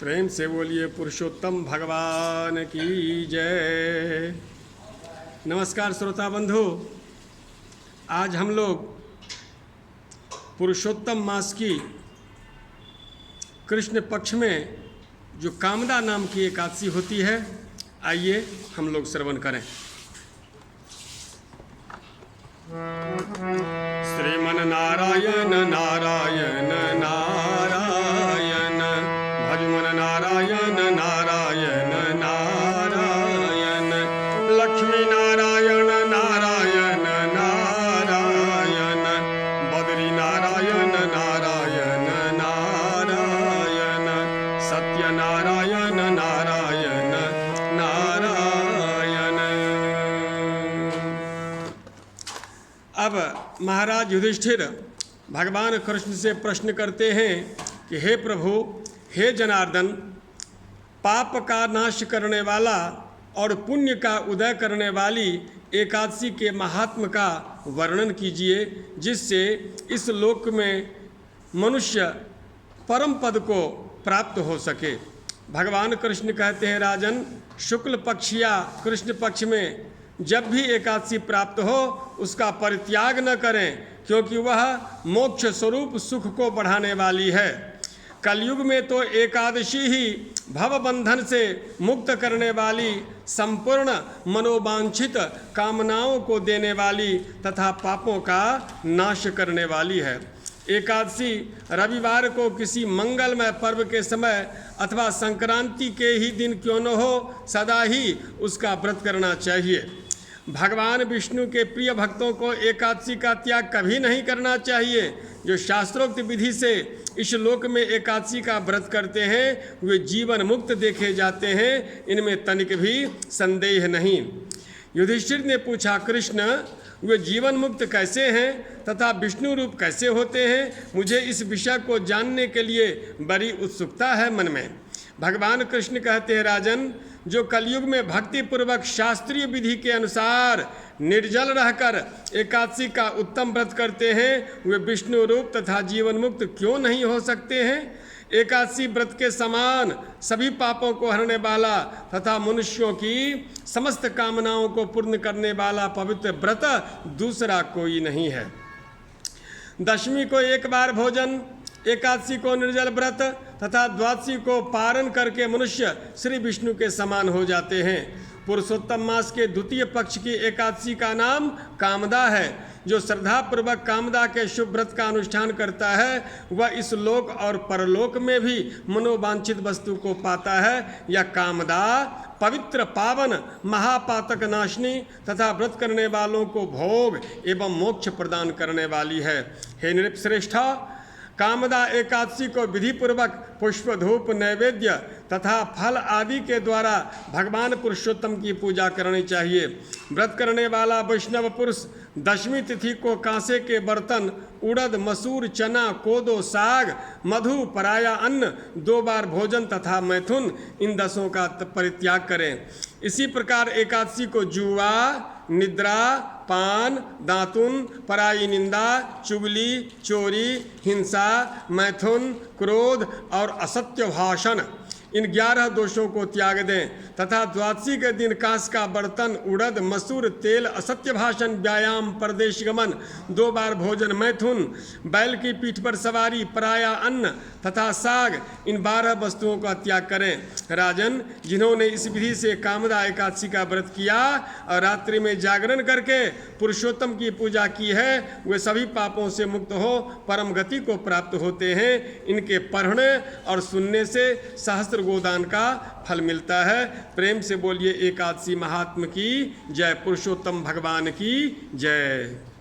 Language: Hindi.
प्रेम से बोलिए पुरुषोत्तम भगवान की जय। नमस्कार श्रोता बंधु, आज हम लोग पुरुषोत्तम मास की कृष्ण पक्ष में जो कामदा नाम की एकादशी होती है, आइए हम लोग श्रवण करें। श्रीमन नारायण नारायण नारायण, भजमन नारायण नारायण नारायण, लक्ष्मी नारायण नारायण नारायण, बद्री नारायण नारायण नारायण, सत्य नारायण नारायण नारायण। अब महाराज युधिष्ठिर भगवान कृष्ण से प्रश्न करते हैं कि हे प्रभु, हे जनार्दन, पाप का नाश करने वाला और पुण्य का उदय करने वाली एकादशी के महात्म का वर्णन कीजिए, जिससे इस लोक में मनुष्य परम पद को प्राप्त हो सके। भगवान कृष्ण कहते हैं, राजन, शुक्ल पक्ष या कृष्ण पक्ष में जब भी एकादशी प्राप्त हो उसका परित्याग न करें, क्योंकि वह मोक्ष स्वरूप सुख को बढ़ाने वाली है। कलयुग में तो एकादशी ही भव बंधन से मुक्त करने वाली, संपूर्ण मनोवांछित कामनाओं को देने वाली तथा पापों का नाश करने वाली है। एकादशी रविवार को किसी मंगलमय पर्व के समय अथवा संक्रांति के ही दिन क्यों न हो, सदा ही उसका व्रत करना चाहिए। भगवान विष्णु के प्रिय भक्तों को एकादशी का त्याग कभी नहीं करना चाहिए। जो शास्त्रोक्त विधि से इस लोक में एकादशी का व्रत करते हैं वे जीवन मुक्त देखे जाते हैं, इनमें तनिक भी संदेह नहीं। युधिष्ठिर ने पूछा, कृष्ण, वे जीवन मुक्त कैसे हैं तथा विष्णु रूप कैसे होते हैं? मुझे इस विषय को जानने के लिए बड़ी उत्सुकता है मन में। भगवान कृष्ण कहते हैं, राजन, जो कलयुग में भक्ति पूर्वक शास्त्रीय विधि के अनुसार निर्जल रहकर एकादशी का उत्तम व्रत करते हैं, वे विष्णु रूप तथा जीवन मुक्त क्यों नहीं हो सकते हैं? एकादशी व्रत के समान सभी पापों को हरने वाला तथा मनुष्यों की समस्त कामनाओं को पूर्ण करने वाला पवित्र व्रत दूसरा कोई नहीं है। दशमी को एक बार भोजन, एकादशी को निर्जल व्रत तथा द्वादशी को पारण करके मनुष्य श्री विष्णु के समान हो जाते हैं। पुरुषोत्तम मास के द्वितीय पक्ष की एकादशी का नाम कामदा है। जो श्रद्धापूर्वक कामदा के शुभ व्रत का अनुष्ठान करता है वह इस लोक और परलोक में भी मनोवांछित वस्तु को पाता है। यह कामदा पवित्र, पावन, महापातक नाशनी तथा व्रत करने वालों को भोग एवं मोक्ष प्रदान करने वाली है। हे नृपश्रेष्ठा, कामदा एकादशी को विधि पूर्वक पुष्प, धूप, नैवेद्य तथा फल आदि के द्वारा भगवान पुरुषोत्तम की पूजा करनी चाहिए। व्रत करने वाला वैष्णव पुरुष दशमी तिथि को कांसे के बर्तन, उड़द, मसूर, चना, कोदो, साग, मधु, पराया अन्न, 2 बार भोजन तथा मैथुन, इन 10 का परित्याग करें। इसी प्रकार एकादशी को जुआ, निद्रा, पान, दातुन, पराई निंदा, चुगली, चोरी, हिंसा, मैथुन, क्रोध और असत्य भाषण, इन 11 दोषों को त्याग दें तथा द्वादशी के दिन कांस का बर्तन, उड़द, मसूर, तेल, असत्य भाषण, व्यायाम, परदेश गमन, 2 बार भोजन, मैथुन, बैल की पीठ पर सवारी, पराया अन्न तथा साग, इन 12 वस्तुओं का त्याग करें। राजन, जिन्होंने इस विधि से कामदा एकादशी का व्रत किया और रात्रि में जागरण करके पुरुषोत्तम की पूजा की है, वे सभी पापों से मुक्त हो परम गति को प्राप्त होते हैं। इनके पढ़ने और सुनने से सहस्त्र गोदान का फल मिलता है। प्रेम से बोलिए एकादशी महात्म की जय, पुरुषोत्तम भगवान की जय।